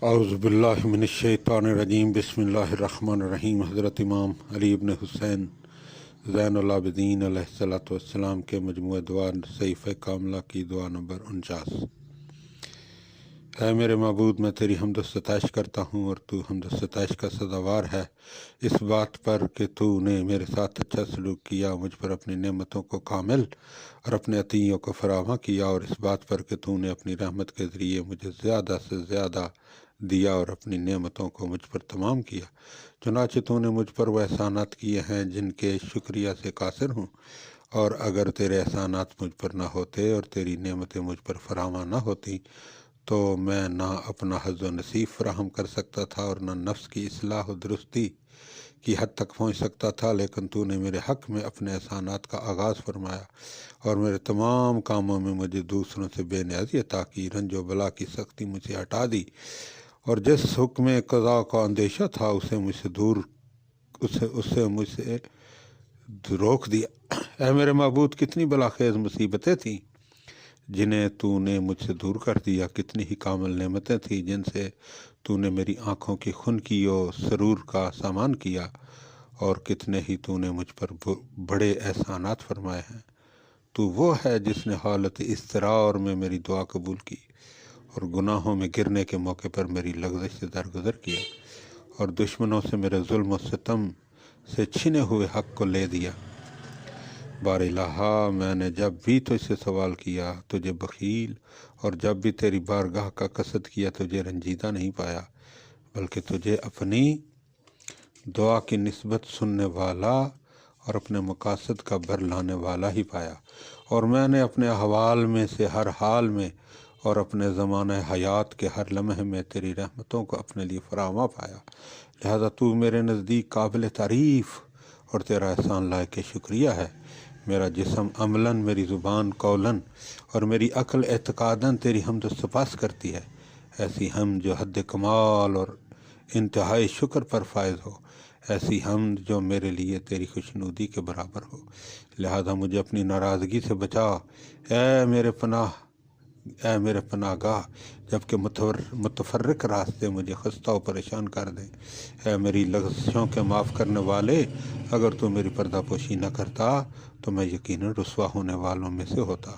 اعوذ باللہ من الشیطان الرجیم بسم اللہ الرحمن الرحیم۔ حضرت امام علی ابن حسین زین العابدین علیہ السلام کے مجموعہ دعا صحیفہ کاملہ کی دعا نمبر 49۔ اے میرے معبود، میں تیری حمد و ستائش کرتا ہوں اور تو حمد و ستائش کا سزاوار ہے اس بات پر کہ تو نے میرے ساتھ اچھا سلوک کیا، مجھ پر اپنی نعمتوں کو کامل اور اپنے عطیوں کو فراواں کیا، اور اس بات پر کہ تو نے اپنی رحمت کے ذریعے مجھے زیادہ سے زیادہ دیا اور اپنی نعمتوں کو مجھ پر تمام کیا۔ چنانچہ تو نے مجھ پر وہ احسانات کیے ہیں جن کے شکریہ سے قاصر ہوں، اور اگر تیرے احسانات مجھ پر نہ ہوتے اور تیری نعمتیں مجھ پر فراواں نہ ہوتی تو میں نہ اپنا حظ و نصیب فراہم کر سکتا تھا اور نہ نفس کی اصلاح و درستی کی حد تک پہنچ سکتا تھا، لیکن تو نے میرے حق میں اپنے احسانات کا آغاز فرمایا اور میرے تمام کاموں میں مجھے دوسروں سے بے نیازی عطا کی، رنج و بلا کی سختی مجھ سے ہٹا دی، اور جس حکم قضا کا اندیشہ تھا اسے مجھ سے روک دیا۔ اے میرے معبود، کتنی بلاخیز مصیبتیں تھیں جنہیں تو نے مجھ سے دور کر دیا، کتنی ہی کامل نعمتیں تھیں جن سے تو نے میری آنکھوں کی خنکی و سرور کا سامان کیا، اور کتنے ہی تو نے مجھ پر بڑے احسانات فرمائے ہیں۔ تو وہ ہے جس نے حالت اضطرار میں میری دعا قبول کی اور گناہوں میں گرنے کے موقع پر میری لغزش سے درگزر کیا، اور دشمنوں سے میرے ظلم و ستم سے چھنے ہوئے حق کو لے دیا۔ بار الہا، میں نے جب بھی تجھ سے سوال کیا تجھے بخیل، اور جب بھی تیری بارگاہ کا قصد کیا تجھے رنجیدہ نہیں پایا، بلکہ تجھے اپنی دعا کی نسبت سننے والا اور اپنے مقاصد کا بر لانے والا ہی پایا، اور میں نے اپنے احوال میں سے ہر حال میں اور اپنے زمانہ حیات کے ہر لمحے میں تیری رحمتوں کو اپنے لیے فراواں پایا۔ لہذا تو میرے نزدیک قابل تعریف اور تیرا احسان لائق شکریہ ہے۔ میرا جسم عملاً، میری زبان قولاً اور میری عقل اعتقاداً تیری حمد و سپاس کرتی ہے، ایسی حمد جو حد کمال اور انتہائی شکر پر فائز ہو، ایسی حمد جو میرے لیے تیری خوشنودی کے برابر ہو۔ لہذا مجھے اپنی ناراضگی سے بچا، اے میرے پناہ گاہ، جبکہ متفرق راستے مجھے خستہ و پریشان کر دیں۔ اے میری لغزشوں کے معاف کرنے والے، اگر تو میری پردہ پوشی نہ کرتا تو میں یقیناً رسوا ہونے والوں میں سے ہوتا۔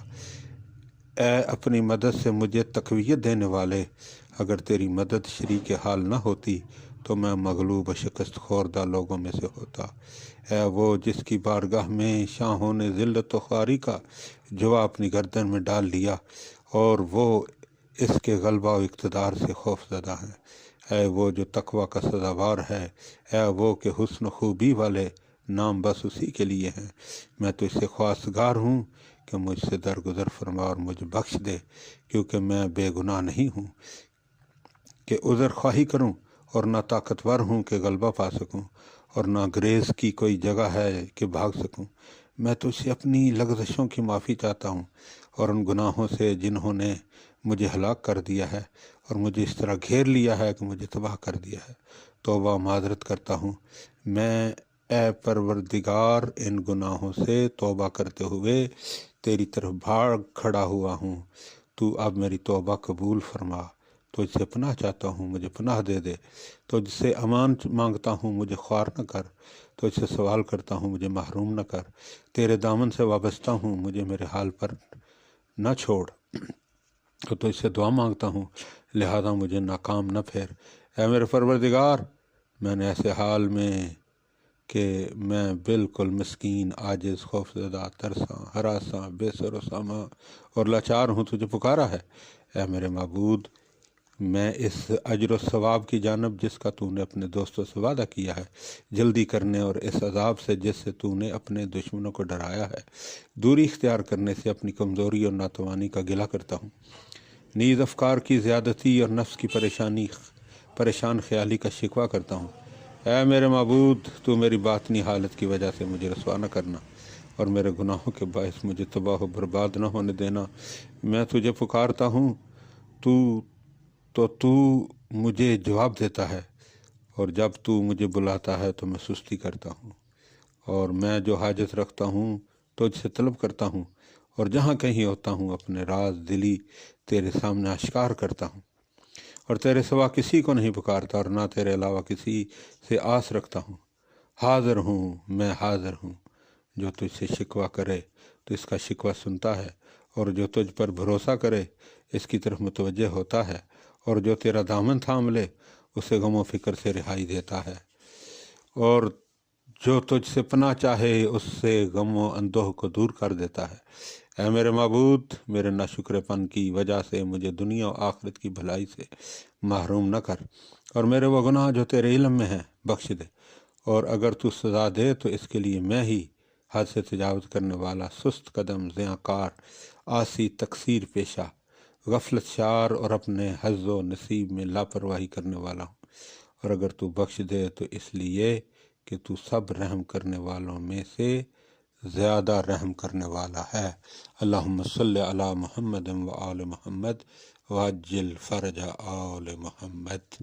اے اپنی مدد سے مجھے تقویت دینے والے، اگر تیری مدد شریک حال نہ ہوتی تو میں مغلوب و شکست خوردہ لوگوں میں سے ہوتا۔ اے وہ جس کی بارگاہ میں شاہوں نے ذلت و خواری کا جوا اپنی گردن میں ڈال لیا اور وہ اس کے غلبہ و اقتدار سے خوف زدہ ہیں۔ اے وہ جو تقوی کا سزاوار ہے، اے وہ کہ حسن و خوبی والے نام بس اسی کے لیے ہیں۔ میں تو اس سے خواستگار ہوں کہ مجھ سے درگزر فرما اور مجھے بخش دے، کیونکہ میں بے گناہ نہیں ہوں کہ عذر خواہی کروں، اور نہ طاقتور ہوں کہ غلبہ پا سکوں، اور نہ گریز کی کوئی جگہ ہے کہ بھاگ سکوں۔ میں تو اس سے اپنی لغزشوں کی معافی چاہتا ہوں اور ان گناہوں سے جنہوں نے مجھے ہلاک کر دیا ہے اور مجھے اس طرح گھیر لیا ہے کہ مجھے تباہ کر دیا ہے۔ توبہ معذرت کرتا ہوں میں، اے پروردگار، ان گناہوں سے توبہ کرتے ہوئے تیری طرف بھاگ کھڑا ہوا ہوں۔ تو اب میری توبہ قبول فرما۔ تجھ سے پناہ چاہتا ہوں، مجھے پناہ دے دے۔ تجھ سے امان مانگتا ہوں، مجھے خوار نہ کر۔ تجھ سے سوال کرتا ہوں، مجھے محروم نہ کر۔ تیرے دامن سے وابستہ ہوں، مجھے میرے حال پر نہ چھوڑ۔ تو تجھ سے دعا مانگتا ہوں، لہذا مجھے ناکام نہ پھیر۔ اے میرے پروردگار، میں نے ایسے حال میں کہ میں بالکل مسکین، عاجز، خوفزدہ، ترساں، ہراساں، بے سر و سامان اور لاچار ہوں، تجھے پکارا ہے۔ اے میرے معبود، میں اس اجر و ثواب کی جانب جس کا تو نے اپنے دوستوں سے وعدہ کیا ہے جلدی کرنے، اور اس عذاب سے جس سے تو نے اپنے دشمنوں کو ڈرایا ہے دوری اختیار کرنے سے اپنی کمزوری اور ناتوانی کا گلہ کرتا ہوں۔ نیز افکار کی زیادتی اور نفس کی پریشان خیالی کا شکوہ کرتا ہوں۔ اے میرے معبود، تو میری باطنی حالت کی وجہ سے مجھے رسوا نہ کرنا اور میرے گناہوں کے باعث مجھے تباہ و برباد نہ ہونے دینا۔ میں تجھے پکارتا ہوں تو مجھے جواب دیتا ہے، اور جب تو مجھے بلاتا ہے تو میں سستی کرتا ہوں، اور میں جو حاجت رکھتا ہوں تجھ سے طلب کرتا ہوں، اور جہاں کہیں ہوتا ہوں اپنے راز دلی تیرے سامنے اشکار کرتا ہوں، اور تیرے سوا کسی کو نہیں پکارتا اور نہ تیرے علاوہ کسی سے آس رکھتا ہوں۔ حاضر ہوں، میں حاضر ہوں۔ جو تجھ سے شکوہ کرے تو اس کا شکوہ سنتا ہے، اور جو تجھ پر بھروسہ کرے اس کی طرف متوجہ ہوتا ہے، اور جو تیرا دامن تھام لے اسے غم و فکر سے رہائی دیتا ہے، اور جو تجھ سے پناہ چاہے اس سے غم و اندوہ کو دور کر دیتا ہے۔ اے میرے معبود، میرے ناشکر پن کی وجہ سے مجھے دنیا و آخرت کی بھلائی سے محروم نہ کر، اور میرے وہ گناہ جو تیرے علم میں ہیں بخش دے، اور اگر تو سزا دے تو اس کے لیے میں ہی حد سے تجاوز کرنے والا، سست قدم، زیاں کار، عاصی، تقصیر پیشہ، غفلت شار اور اپنے حظ و نصیب میں لاپرواہی کرنے والا ہوں، اور اگر تو بخش دے تو اس لیے کہ تو سب رحم کرنے والوں میں سے زیادہ رحم کرنے والا ہے۔ اللہم صلی علی محمد و آل محمد وعجل فرج آل محمد۔